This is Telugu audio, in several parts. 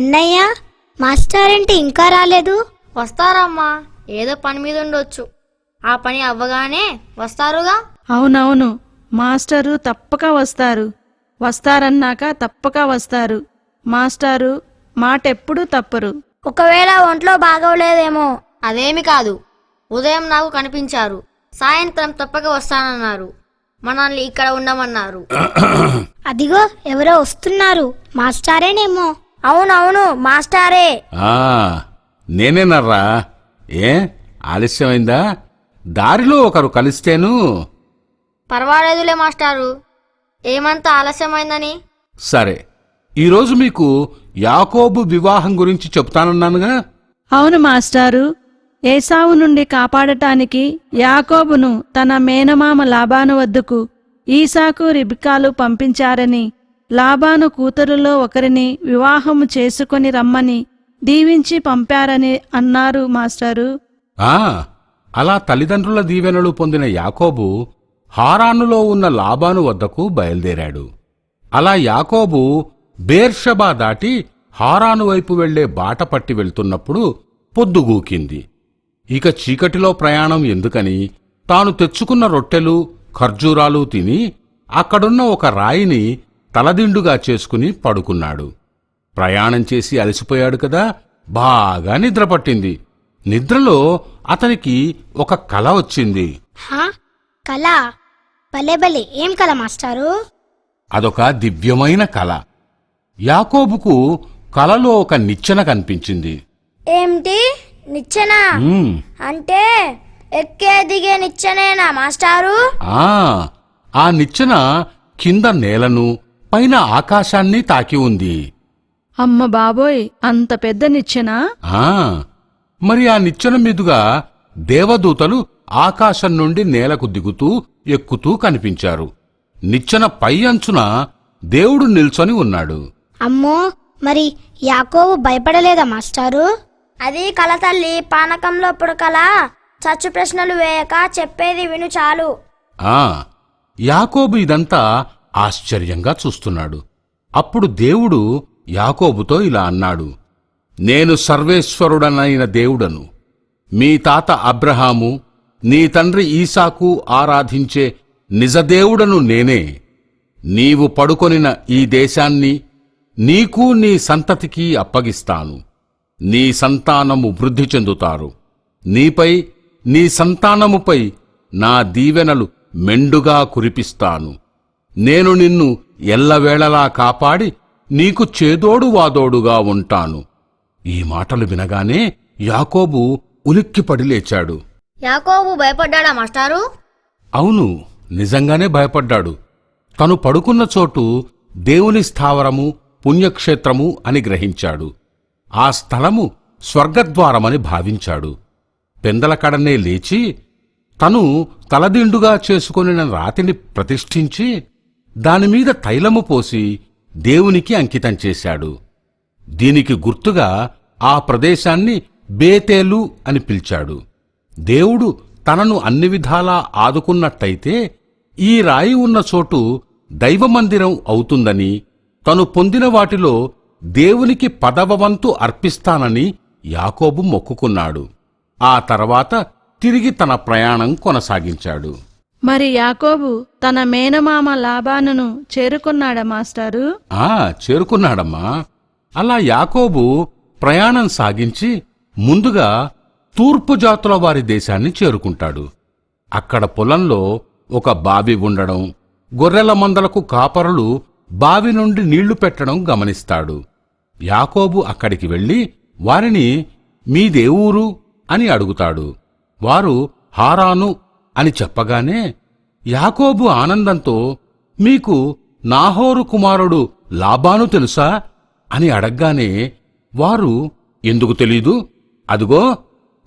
అన్నయ్య, మాస్టారేంటి ఇంకా రాలేదు? వస్తారమ్మా, ఏదో పని మీద ఉండొచ్చు. ఆ పని అవ్వగానే వస్తారుగా. అవునవును, మాస్టరు తప్పక వస్తారు. వస్తారన్నాక తప్పక వస్తారు. మాస్టారు మాటెప్పుడూ తప్పరు. ఒకవేళ ఒంట్లో బాగోలేదేమో. అదేమి కాదు, ఉదయం నాకు కనిపించారు. సాయంత్రం తప్పక వస్తానన్నారు. మనల్ని ఇక్కడ ఉండమన్నారు. అదిగో ఎవరో వస్తున్నారు. మాస్టారేనేమో. అవునవును, మాస్టారే. నేనేనర్రా. ఏ ఆలస్యమైందా? దారిలో ఒకరు కలిస్తేను. పర్వాలేదులే మాస్టారు, ఏమంత ఆలస్యమైందని. సరే, ఈరోజు మీకు యాకోబు వివాహం గురించి చెప్తానన్నానుగా. అవును మాస్టారు, ఏసావు నుండి కాపాడటానికి యాకోబును తన మేనమామ లాబాను వద్దకు ఈసాకు రిబ్కాలు పంపించారని, లాబాను కూతురులో ఒకరిని వివాహము చేసుకొని రమ్మని దీవించి పంపారని అన్నారు మాస్టారు. అలా తల్లిదండ్రుల దీవెనలు పొందిన యాకోబు హారానులో ఉన్న లాబాను వద్దకు బయలుదేరాడు. అలా యాకోబు బేర్షబా దాటి హారాను వైపు వెళ్లే బాట పట్టి వెళ్తున్నప్పుడు పొద్దుగూకింది. ఇక చీకటిలో ప్రయాణం ఎందుకని తాను తెచ్చుకున్న రొట్టెలు ఖర్జూరాలు తిని అక్కడున్న ఒక రాయిని తలదిండుగా చేసుకుని పడుకున్నాడు. ప్రయాణం చేసి అలసిపోయాడు కదా, బాగా నిద్రపట్టింది. నిద్రలో అతనికి ఒక కల వచ్చింది. కళ? భలే భలే, ఏం కళ మాస్టారు? అదొక దివ్యమైన కల. యాకోబుకు కలలో ఒక నిచ్చెన కనిపించింది. ఏమిటి నిచ్చెన? అంటే ఎక్కే దిగే నిచ్చెనేనా మాస్టారు? ఆ నిచ్చెన కింద నేలను పైన ఆకాశాన్ని తాకి ఉంది. అమ్మ బాబోయ్, అంత పెద్ద నిచ్చెనా? మరి ఆ నిచ్చెన మీదుగా దేవదూతలు ఆకాశం నుండి నేలకు దిగుతూ ఎక్కుతూ కనిపించారు. నిచ్చెన పై అంచున దేవుడు నిల్చొని ఉన్నాడు. అమ్మో, మరి యాకోబు భయపడలేదా మాస్టారు? అది కల తల్లి, పానకంలో పుడకలా. చచ్చు ప్రశ్నలు వేయక చెప్పేది విను చాలు. యాకోబు ఇదంతా ఆశ్చర్యంగా చూస్తున్నాడు. అప్పుడు దేవుడు యాకోబుతో ఇలా అన్నాడు. నేను సర్వేశ్వరుడనైన దేవుడను. మీ తాత అబ్రహాము, నీ తండ్రి ఈసాకు ఆరాధించే నిజదేవుడను నేనే. నీవు పడుకొనిన ఈ దేశాన్ని నీకు నీ సంతతికి అప్పగిస్తాను. నీ సంతానము వృద్ధి చెందుతారు. నీపై నీ సంతానముపై నా దీవెనలు మెండుగా కురిపిస్తాను. నేను నిన్ను ఎల్లవేళలా కాపాడి నీకు చేదోడు వాదోడుగా ఉంటాను. ఈ మాటలు వినగానే యాకోబు ఉలిక్కిపడి లేచాడు. యాకోబు భయపడ్డాడా మాస్టారు? అవును, నిజంగానే భయపడ్డాడు. తను పడుకున్న చోటు దేవుని స్థావరము, పుణ్యక్షేత్రము అని గ్రహించాడు. ఆ స్థలము స్వర్గద్వారమని భావించాడు. పెందలకడనే లేచి తను తలదిండుగా చేసుకొనిన రాతిని ప్రతిష్ఠించి దానిమీద తైలము పోసి దేవునికి అంకితం చేశాడు. దీనికి గుర్తుగా ఆ ప్రదేశాన్ని బేతేలు అని పిలిచాడు. దేవుడు తనను అన్ని విధాలా ఆదుకున్నట్టయితే ఈ రాయి ఉన్న చోటు దైవమందిరం అవుతుందని, తను పొందిన వాటిలో దేవునికి 10వ వంతు అర్పిస్తానని యాకోబు మొక్కుకున్నాడు. ఆ తర్వాత తిరిగి తన ప్రయాణం కొనసాగించాడు. మరి యాకోబు తన మేనమామ లాబానును చేరుకున్నాడా మాస్టారు? చేరుకున్నాడమ్మా. అలా యాకోబు ప్రయాణం సాగించి ముందుగా తూర్పు జాతుల వారి దేశాన్ని చేరుకుంటాడు. అక్కడ పొలంలో ఒక బావి ఉండడం, గొర్రెల మందలకు కాపరులు బావి నుండి నీళ్లు పెట్టడం గమనిస్తాడు. యాకోబు అక్కడికి వెళ్లి వారిని మీదే ఊరు అని అడుగుతాడు. వారు హారాను అని చెప్పగానే యాకోబు ఆనందంతో మీకు నాహోరు కుమారుడు లాబాను తెలుసా అని అడగ్గానే వారు ఎందుకు తెలీదు, అదుగో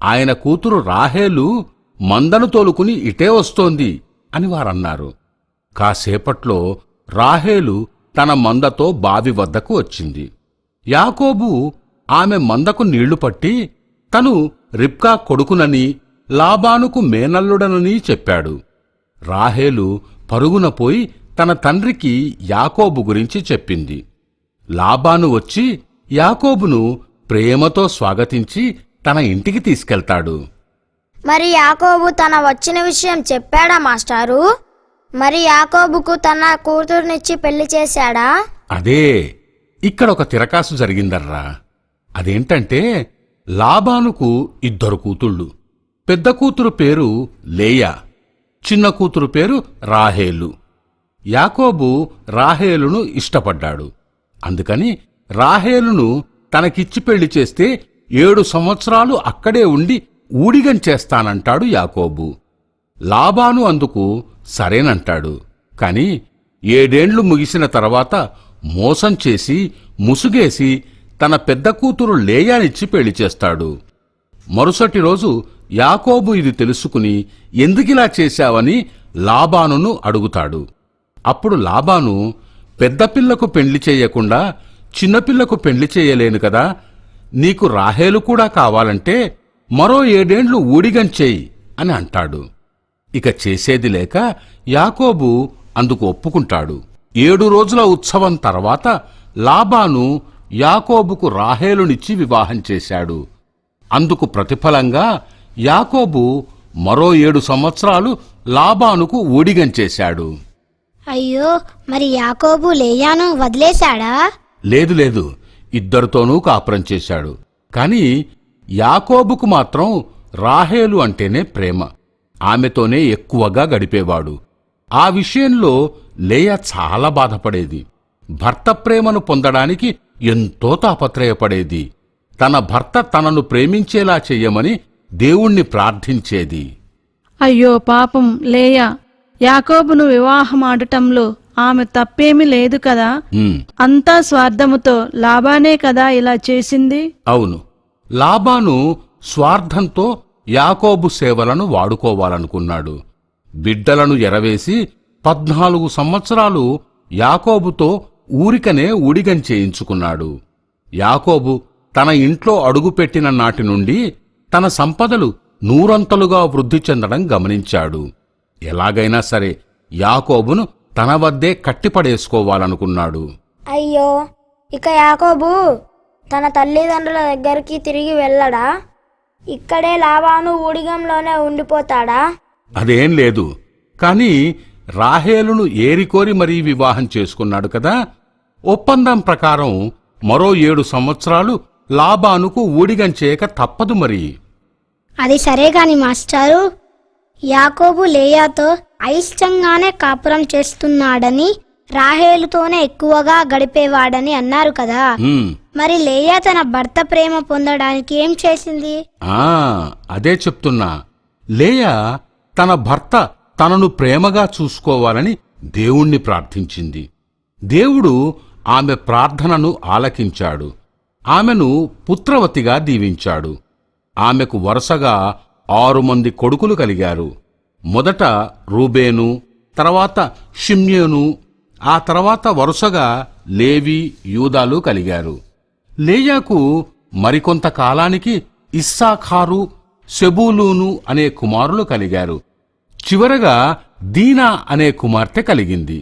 ఆయన కూతురు రాహేలు మందను తోలుకుని ఇటే వస్తోంది అని వారన్నారు. కాసేపట్లో రాహేలు తన మందతో బావి వద్దకు వచ్చింది. యాకోబు ఆమె మందకు నీళ్లు పట్టి తను రిబ్కా కొడుకునని, లాబానుకు మేనల్లుడనని చెప్పాడు. రాహేలు పరుగున పోయి తన తండ్రికి యాకోబు గురించి చెప్పింది. లాబాను వచ్చి యాకోబును ప్రేమతో స్వాగతించి తన ఇంటికి తీసుకెళ్తాడు. మరి యాకోబు తన వచ్చిన విషయం చెప్పాడా మాస్టారు? మరి యాకోబుకు తన కూతుర్నిచ్చి పెళ్లి చేశాడా? అదే ఇక్కడ ఒక తిరకాసు జరిగిందర్రా. అదేంటంటే లాబానుకు 2 కూతుళ్ళు. పెద్ద కూతురు పేరు లేయా, చిన్న కూతురు పేరు రాహేలు. యాకోబు రాహేలును ఇష్టపడ్డాడు. అందుకని రాహేలును తనకిచ్చి పెళ్లి చేస్తే 7 సంవత్సరాలు అక్కడే ఉండి ఊడిగం చేస్తానంటాడు యాకోబు. లాబాను అందుకు సరేనంటాడు. కాని 7 ఏండ్లు ముగిసిన తర్వాత మోసం చేసి ముసుగేసి తన పెద్ద కూతురు లేయానిచ్చి పెళ్లి చేస్తాడు. మరుసటి రోజు యాకోబు ఇది తెలుసుకుని ఎందుకిలా చేశావని లాబానును అడుగుతాడు. అప్పుడు లాబాను, పెద్ద పిల్లకు పెళ్లి చేయకుండా చిన్నపిల్లకు పెళ్లి చేయలేను కదా, నీకు రాహేలు కూడా కావాలంటే మరో 7 ఏండ్లు ఊడిగం చేయి అని అంటాడు. ఇక చేసేది లేక యాకోబు అందుకు ఒప్పుకుంటాడు. 7 రోజుల ఉత్సవం తర్వాత లాబాను యాకోబుకు రాహేలునిచ్చి వివాహం చేశాడు. అందుకు ప్రతిఫలంగా యాకోబు మరో 7 సంవత్సరాలు లాబానుకు ఊడిగం చేశాడు. అయ్యో, మరి యాకోబు లేయాను వదిలేశాడా? లేదు లేదు, 2తోనూ కాపురం చేశాడు. కాని యాకోబుకు మాత్రం రాహేలు అంటేనే ప్రేమ. ఆమెతోనే ఎక్కువగా గడిపేవాడు. ఆ విషయంలో లేయా చాలా బాధపడేది. భర్త ప్రేమను పొందడానికి ఎంతో తాపత్రయపడేది. తన భర్త తనను ప్రేమించేలా చెయ్యమని దేవుణ్ణి ప్రార్థించేది. అయ్యో పాపం లేయా, యాకోబును వివాహమాడటంలో ఆమె తప్పేమీ లేదు కదా. అంతా స్వార్థముతో లాబానే కదా ఇలా చేసింది. అవును, లాబాను స్వార్థంతో యాకోబు సేవలను వాడుకోవాలనుకున్నాడు. బిడ్డలను ఎరవేసి 14 సంవత్సరాలు యాకోబుతో ఊరికనే ఊడిగం చేయించుకున్నాడు. యాకోబు తన ఇంట్లో అడుగుపెట్టిన నాటి నుండి తన సంపదలు 100 వృద్ధి చెందడం గమనించాడు. ఎలాగైనా సరే యాకోబును తన వద్దే కట్టిపడేసుకోవాలనుకున్నాడు. అయ్యో, ఇక యాకోబు తన తల్లిదండ్రుల దగ్గరికి తిరిగి వెళ్ళడా? ఇక్కడే లాబాను ఊడిగంలోనే ఉండిపోతాడా? అదేం లేదు. కాని రాహేలును ఏరికోరి మరీ వివాహం చేసుకున్నాడు కదా. ఒప్పందం ప్రకారం మరో 7 సంవత్సరాలు లాబానుకు ఊడిగం చేయక తప్పదు మరి. అది సరే గాని మాస్టారు, యాకోబు లేయాతో అయిష్టంగానే కాపురం చేస్తున్నాడని, రాహేలుతోనే ఎక్కువగా గడిపేవాడని అన్నారు కదా. మరి లేయా తన భర్త ప్రేమ పొందడానికి ఏం చేసింది? అదే చెప్తున్నా. లేయా తన భర్త తనను ప్రేమగా చూసుకోవాలని దేవుణ్ణి ప్రార్థించింది. దేవుడు ఆమె ప్రార్థనను ఆలకించాడు. ఆమెను పుత్రవతిగా దీవించాడు. ఆమెకు వరుసగా 6 మంది కొడుకులు కలిగారు. మొదట రూబేను, తర్వాత షిమ్యోను, ఆ తర్వాత వరుసగా లేవి, యూదాలు కలిగారు. లేయాకు మరికొంత కాలానికి ఇస్సాఖారు, సెబూలూను అనే కుమారులు కలిగారు. చివరగా దీనా అనే కుమార్తె కలిగింది.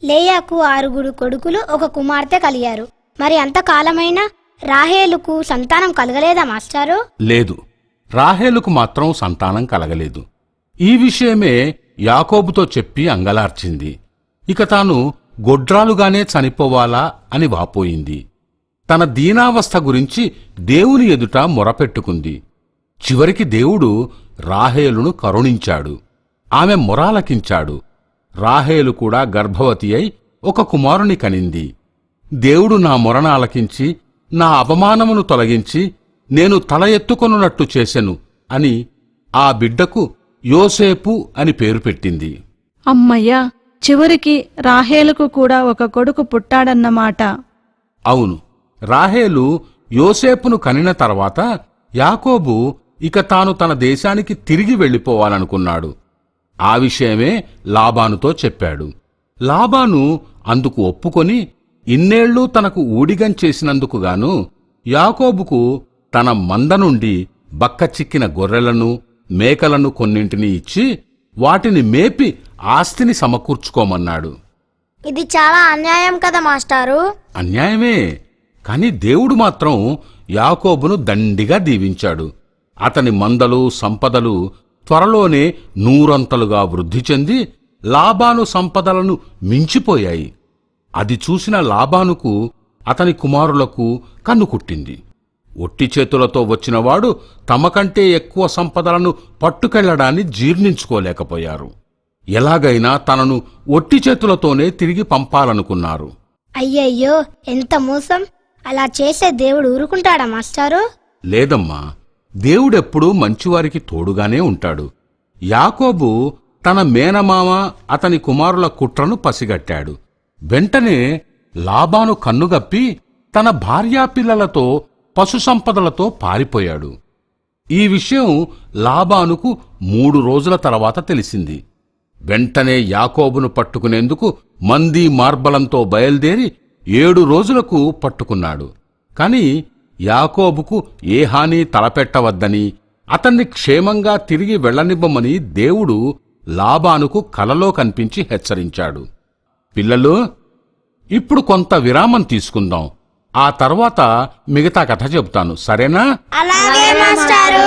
లేయాకు 6 కొడుకులు, 1 కుమార్తె కలిగారు. మరి అంతకాలమైనా రాహేలుకు సంతానం కలగలేదా మాస్టారు? లేదు, రాహేలుకు మాత్రం సంతానం కలగలేదు. ఈ విషయమే యాకోబుతో చెప్పి అంగలార్చింది. ఇక తాను గొడ్రాలుగానే చనిపోవాలా అని వాపోయింది. తన దీనావస్థ గురించి దేవుని ఎదుట మొరపెట్టుకుంది. చివరికి దేవుడు రాహేలును కరుణించాడు. ఆమె మొరాలకించాడు. రాహేలు కూడా గర్భవతి అయి 1 కుమారుని కనింది. దేవుడు నా మొరను ఆలకించి నా అవమానమును తొలగించి నేను తల ఎత్తుకొనున్నట్టు చేసెను అని ఆ బిడ్డకు యోసేపు అని పేరు పెట్టింది. అమ్మయ్యా, చివరికి రాహేలుకు కూడా 1 కొడుకు పుట్టాడన్నమాట. అవును, రాహేలు యోసేపును కనిన తర్వాత యాకోబు ఇక తాను తన దేశానికి తిరిగి వెళ్ళిపోవాలనుకున్నాడు. ఆ విషయమే లాబానుతో చెప్పాడు. లాబాను అందుకు ఒప్పుకొని ఇన్నేళ్లు తనకు ఊడిగం చేసినందుకు గాను యాకోబుకు తన మంద నుండి బక్కచిక్కిన గొర్రెలను, మేకలను కొన్నింటిని ఇచ్చి వాటిని మేపి ఆస్తిని సమకూర్చుకోమన్నాడు. ఇది చాలా అన్యాయం కదా మాస్టారు. అన్యాయమే. కాని దేవుడు మాత్రం యాకోబును దండిగా దీవించాడు. అతని మందలు సంపదలు త్వరలోనే 100 వృద్ధి చెంది లాబాను సంపదలను మించిపోయాయి. అది చూసిన లాబానుకు అతని కుమారులకు కన్నుకుట్టింది. ఒట్టి చేతులతో వచ్చినవాడు తమకంటే ఎక్కువ సంపదలను పట్టుకెళ్లడాన్ని జీర్ణించుకోలేకపోయారు. ఎలాగైనా తనను ఒట్టి చేతులతోనే తిరిగి పంపాలనుకున్నారు. అయ్యయ్యో, ఎంత మోసం! అలా చేసే దేవుడు ఊరుకుంటాడా మాస్టారు? లేదమ్మా, దేవుడెప్పుడూ మంచివారికి తోడుగానే ఉంటాడు. యాకోబు తన మేనమామ అతని కుమారుల కుట్రను పసిగట్టాడు. వెంటనే లాబాను కన్నుగప్పి తన భార్యాపిల్లలతో పశుసంపదలతో పారిపోయాడు. ఈ విషయం లాబానుకు 3 రోజుల తర్వాత తెలిసింది. వెంటనే యాకోబును పట్టుకునేందుకు మంది మార్బలంతో బయల్దేరి 7 రోజులకు పట్టుకున్నాడు. కాని యాకోబుకు ఏ హాని తలపెట్టవద్దని, అతన్ని క్షేమంగా తిరిగి వెళ్లనివ్వమని దేవుడు లాబానుకు కలలో కనిపించి హెచ్చరించాడు. పిల్లలు, ఇప్పుడు కొంత విరామం తీసుకుందాం. ఆ తర్వాత మిగతా కథ చెబుతాను, సరేనా? అలాగే మాస్టారు.